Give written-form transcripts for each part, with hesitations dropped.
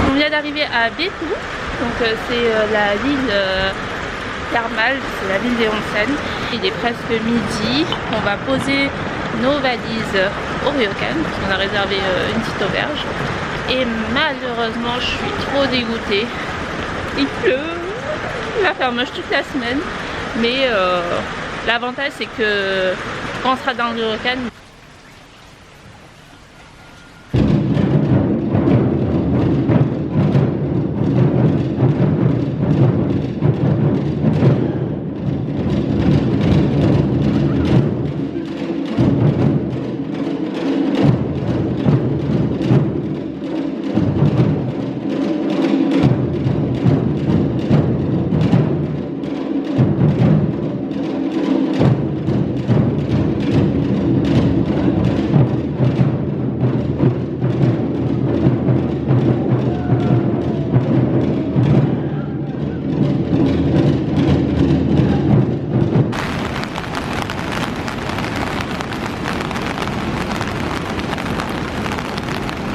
On vient d'arriver à Beppu, donc c'est la ville thermale, c'est la ville des onsen. Il est presque midi, on va poser nos valises au ryokan, parce qu'on a réservé une petite auberge. Et malheureusement, je suis trop dégoûtée. Il pleut, il va faire moche toute la semaine, mais l'avantage c'est que quand on sera dans le ryokan,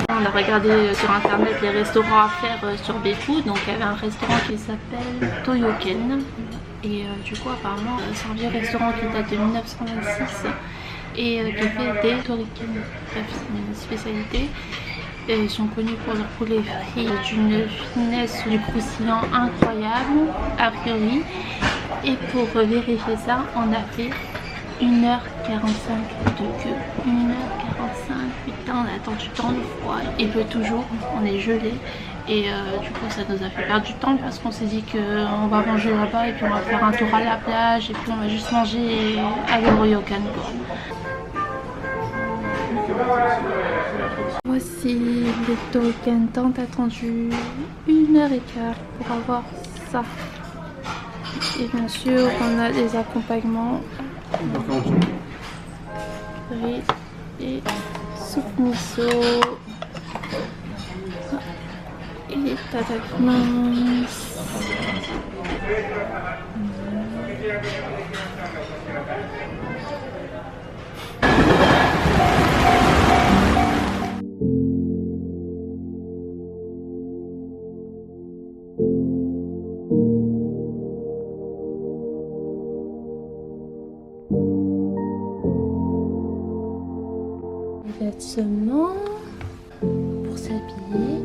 on a regardé sur internet les restaurants à faire sur Beppu. Donc il y avait un restaurant qui s'appelle Toyoken. Et du coup apparemment c'est un vieux restaurant qui date de 1926 et qui fait des toriken. Bref, c'est une spécialité. Et ils sont connus pour leur poulet frit d'une finesse, du croustillant incroyable a priori. Et pour vérifier ça, on a fait 1h45 de queue. 1h45, putain, on a attendu tant de fois. Il pleut toujours, on est gelé. Et du coup ça nous a fait perdre du temps parce qu'on s'est dit qu'on va manger là-bas et puis on va faire un tour à la plage et puis on va juste manger et aller au ryokan quoi. Voici les toriken tant attendus, 1h15 pour avoir ça. Et bien sûr on a des accompagnements, riz et soupe miso et tatakimasu. Vêtements pour s'habiller.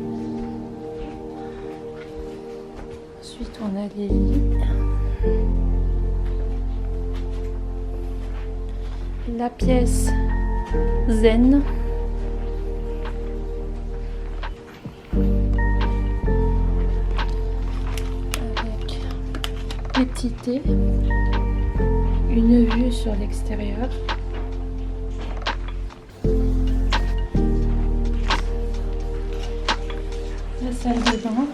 Ensuite on a les lits, la pièce zen, avec des petits thés, une vue sur l'extérieur. La salle de bain.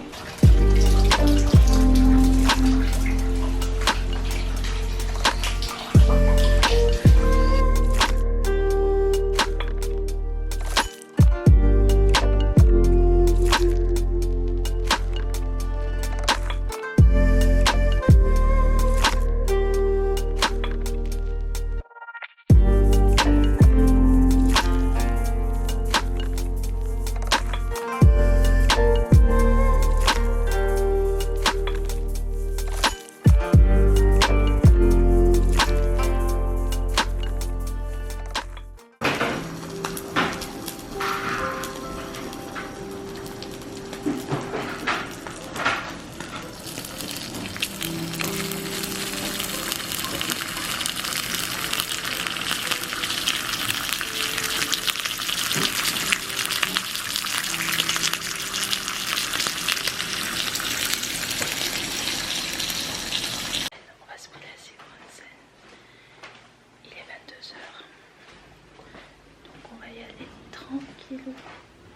tranquille.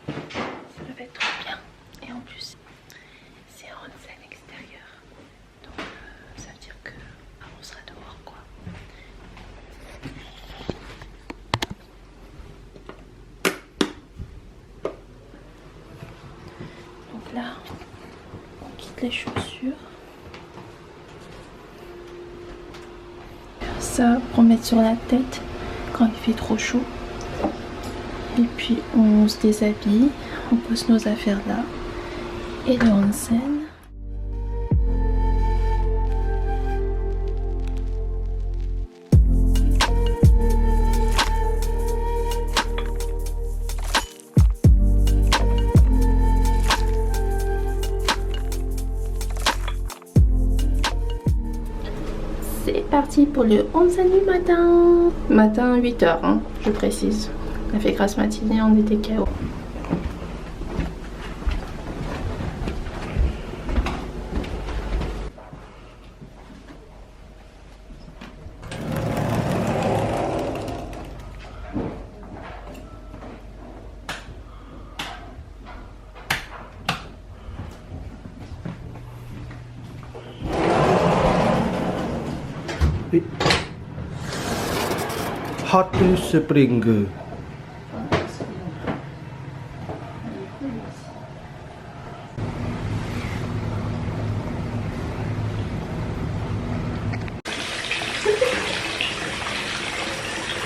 Ça va être trop bien. Et en plus, c'est en onsen extérieur. Donc ça veut dire que on sera dehors quoi. Donc là, on quitte les chaussures. Ça pour mettre sur la tête quand il fait trop chaud. Et puis on se déshabille, On pose nos affaires là. Et le onsen. C'est parti pour le onsen du matin. Matin 8h, hein, je précise. On a fait grasse matinée, on était KO. Hot spring.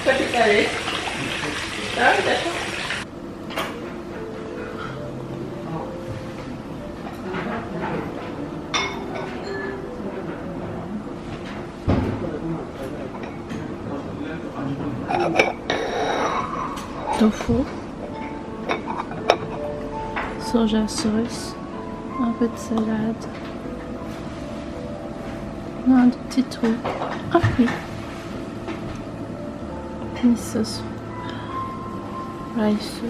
Toi tu es allé? Ah oui, d'accord. Tofu, soja sauce, un peu de salade, un petit truc, un fruit, une sauce, rice,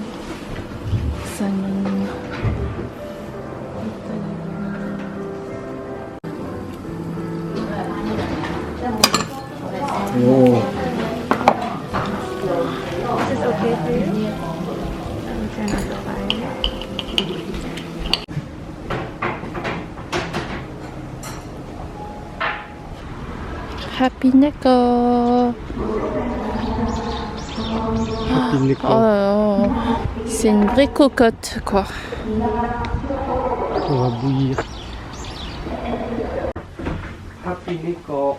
salmon. Oh. Happy Neko. Oh, c'est une vraie cocotte quoi. On va bouillir. Happy Neko.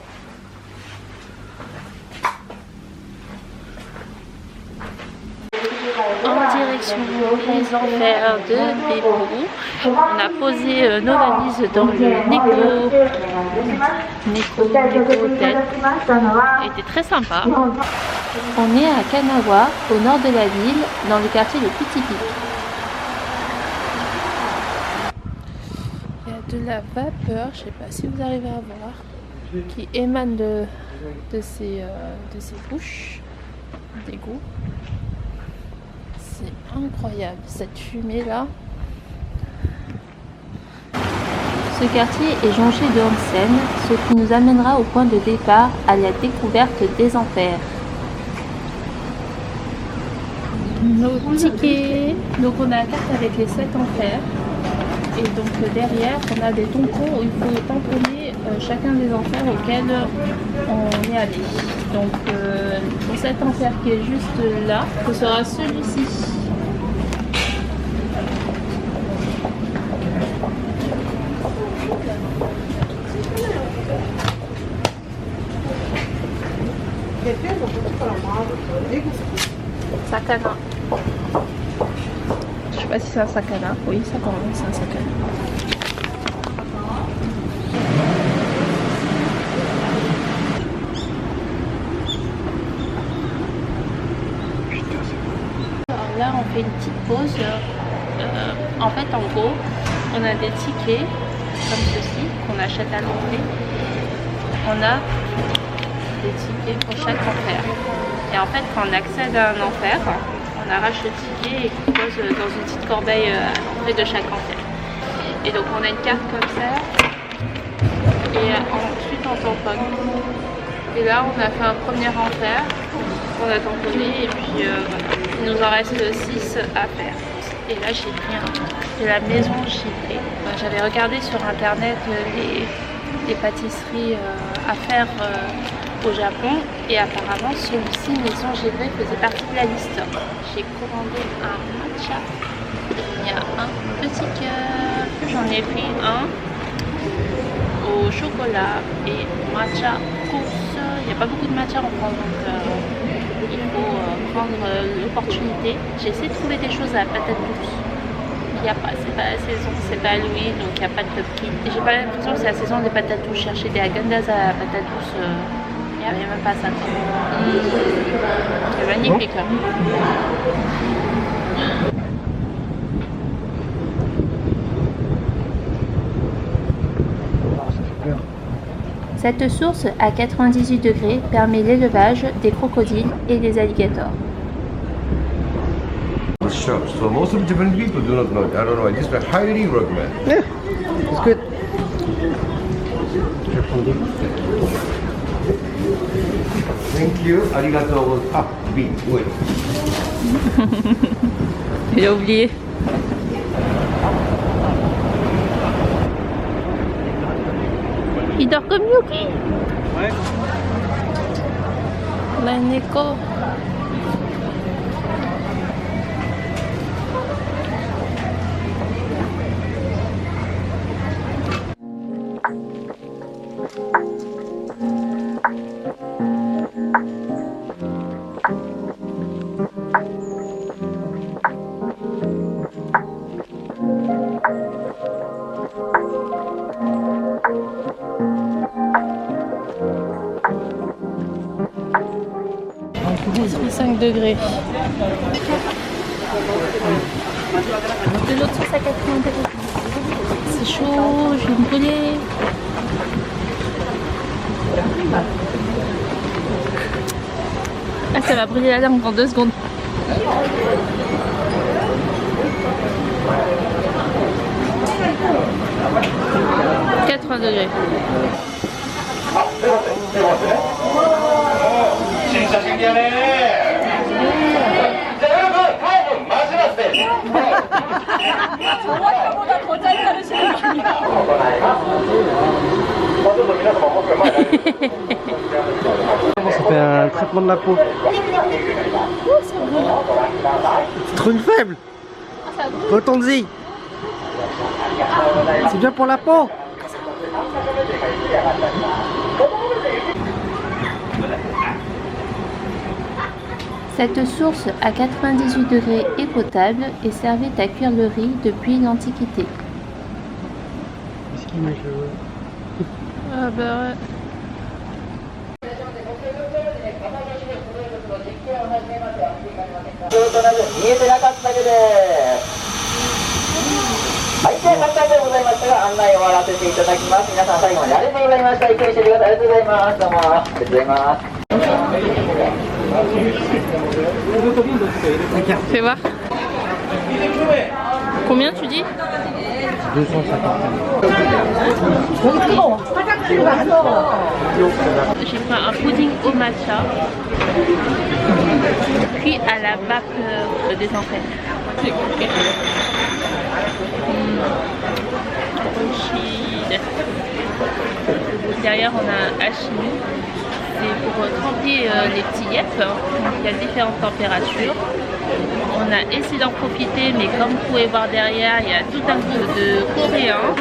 En direction des enfers de Beppu. On a posé nos valises dans le Neko Hotel. C'était très sympa. On est à Kanawa, au nord de la ville, dans le quartier de Pitipi. Il y a de la vapeur, je ne sais pas si vous arrivez à voir, qui émane de ces bouches d'égout. C'est incroyable cette fumée là. Ce quartier est jonché de onsen, ce qui nous amènera au point de départ à la découverte des enfers. Nos tickets. Donc on a la carte avec les 7 enfers. Et donc derrière on a des tampons où il faut tamponner chacun des enfers auxquels on est allé. Donc pour cet enfer qui est juste là, ce sera celui-ci. Sakana. Je sais pas si c'est un sakana. Oui, ça commence, c'est un sakana. Alors là, on fait une petite pause. En fait, en gros, on a des tickets comme ceci qu'on achète à l'entrée. On a des tickets pour chaque enfer. Et en fait, quand on accède à un enfer, on arrache le ticket et on pose dans une petite corbeille à l'entrée de chaque enfer. Et donc on a une carte comme ça. Et ensuite on tamponne. Et là on a fait un premier enfer. On a tamponné et puis voilà. Il nous en reste 6 à faire. Et là j'ai pris la maison chyprée. J'avais regardé sur internet les pâtisseries à faire au Japon et apparemment celui-ci, maison chyprée, faisait partie de la liste. J'ai commandé un matcha. Il y a un petit cœur. J'en ai pris un au chocolat et matcha course. Il n'y a pas beaucoup de matcha en France donc il faut prendre l'opportunité. J'ai essayé de trouver des choses à la patate douce il y a pas, c'est pas la saison, c'est pas Halloween, donc il n'y a pas de pumpkin. Et j'ai pas l'impression que c'est la saison des patates douces. Chercher des Häagen-Dazs à patates douces, il n'y avait même pas ça. C'est magnifique. Hein. Cette source à 98 degrés permet l'élevage des crocodiles et des alligators. Shop. So most of Japanese people do not know it. I don't know. I just highly recommend. Yeah, it's good. Thank you. Arigato. Ah, B. Wait. Il a oublié. Il dort comme Yuki. Ouais. La Neko. C'est 5 degrés. De l'autre sauce à 80 degrés. C'est chaud, je vais me brûler. Ah, ça va brûler la langue dans 2 secondes. « 80 degrés. » Ça fait un traitement de la peau. C'est trop une faible. Retourne-y. C'est bien pour la peau. Cette source à 98 degrés est potable et servait à cuire le riz depuis l'Antiquité. Qu'est-ce qu'il met le... Ah bah ouais. Fais voir. Combien tu dis? 250. J'ai pris un pudding au matcha cuit à la vapeur des enfers. Chill. Derrière on a un hachimi. C'est pour tremper les petits yep. Donc il y a différentes températures. On a essayé d'en profiter, mais comme vous pouvez voir derrière, il y a tout un goût de coréen.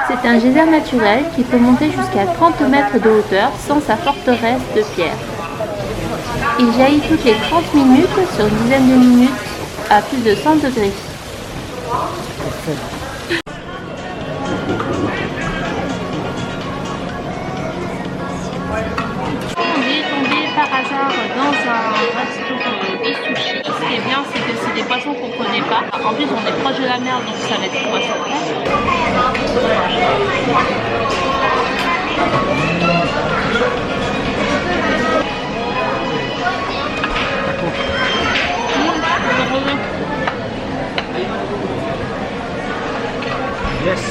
C'est un geyser naturel qui peut monter jusqu'à 30 mètres de hauteur sans sa forteresse de pierre. Il jaillit toutes les 30 minutes sur une dizaine de minutes à plus de 100 degrés. On est tombé par hasard dans un restaurant de sushi. Ce qui est bien, c'est que c'est des poissons qu'on ne connaît pas. En plus, on est proche de la mer, donc ça va être des poissons frais. Yes.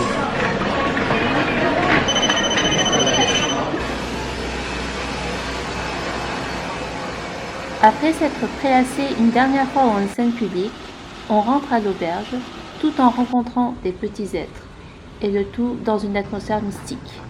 Après s'être prélassé une dernière fois dans une scène publique, on rentre à l'auberge tout en rencontrant des petits êtres, et le tout dans une atmosphère mystique.